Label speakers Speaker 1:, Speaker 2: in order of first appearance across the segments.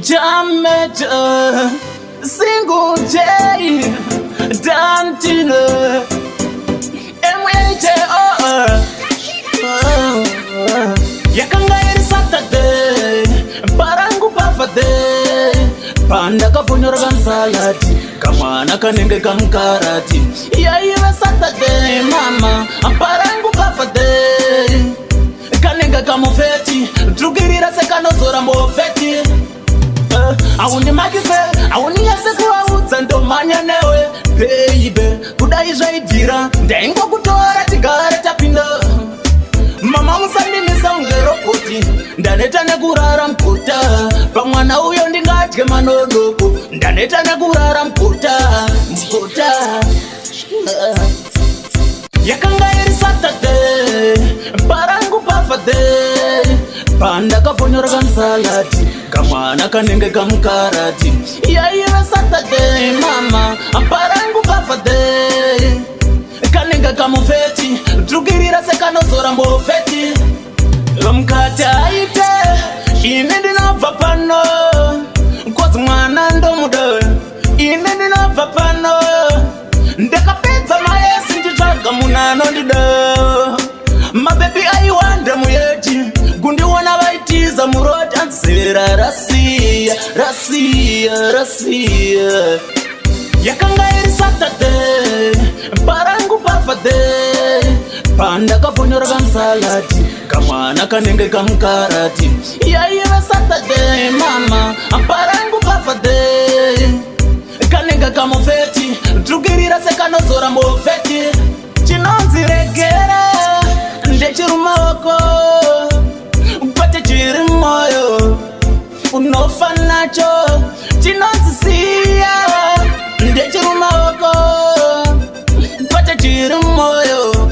Speaker 1: Jamaica, single J, Dantino, Yakanga eri Saturday, Barangu Bafade, Panda Kapunyor Gansalati, Kamana Kanenge Kankarati, Yaya Saturday, Mama, Barangu Bafade, Kanenge Kamufeti, Drugirira Sekano Sorambo Feti. Awundi magise, awundi yasekwa utsando manya newe baby, kudai zvaidira ndaingo kutora tigare tapinda mama musandimisa ungerokoti ndaneta nekurara mputa pamwana uyo ndingatye manodoko ndaneta nekurara mputa yakanga iri Saturday Barangu Bafade Panda Kapunyor Gansalati Kamana Kanenge Kamkarati Yaya Saturday Mama Barangu Bafade Kanenge Kamufeti Drugirira Sekano Sorambo Feti Mkata ite Inendina vapano Kwazi mwana ndo muda Inendina vapano Ndeka pizza maesi njichaga munano ndida My baby I wonder muyeji Gundi wana waitiza muroti Ansira Rasia Yakanga eri Saturday Barangu Bafade Panda Kapunyor Gansalati Kamana Kanenge Kamkarati Yaya Saturday Mama Barangu Bafade Kanenge Kamufeti Drugirira Sekano Sorambo Feti Chinonzi regera Ndechirumoko Upate chiri moyo Unofa nacho Chinonzi siya Ndechirumoko Upate chiri moyo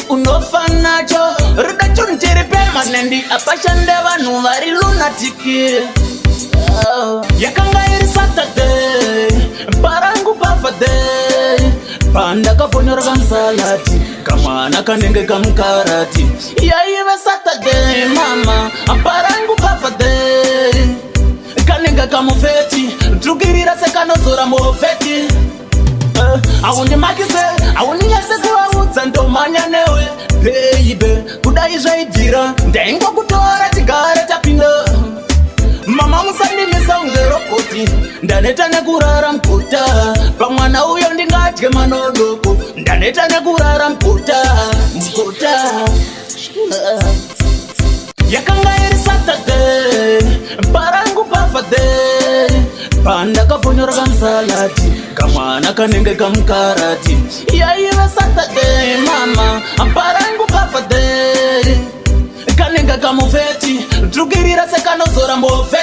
Speaker 1: Unofa nacho Ruda churi chiri pema Nendi apashande vanu vari lunatiki Yakanga iri Saturday Barangu Bafade Panda Kapunyor Gansalati Kamana Kanenge Kamkarati Yaya Saturday Mama Barangu Bafade Kanenge Kamufeti Drugirira Sekano Sorambo Feti Awundi magise Awundi yasekwa utsando manya newe baby, kudai zvaidira ndaingo kutora tigare tapinda mama musandimisa ungerokoti ndaneta nekurara mputa pamwana uyo ndingatye manodoko ndaneta nekurara mputa yakanga iri Saturday Barangu Bafade Panda Kapunyor Gansalati Kamana Kanenge Kamkarati Yaya Saturday Mama Barangu Bafade Kanenge Kamufeti Drugirira Sekano Sorambo Feti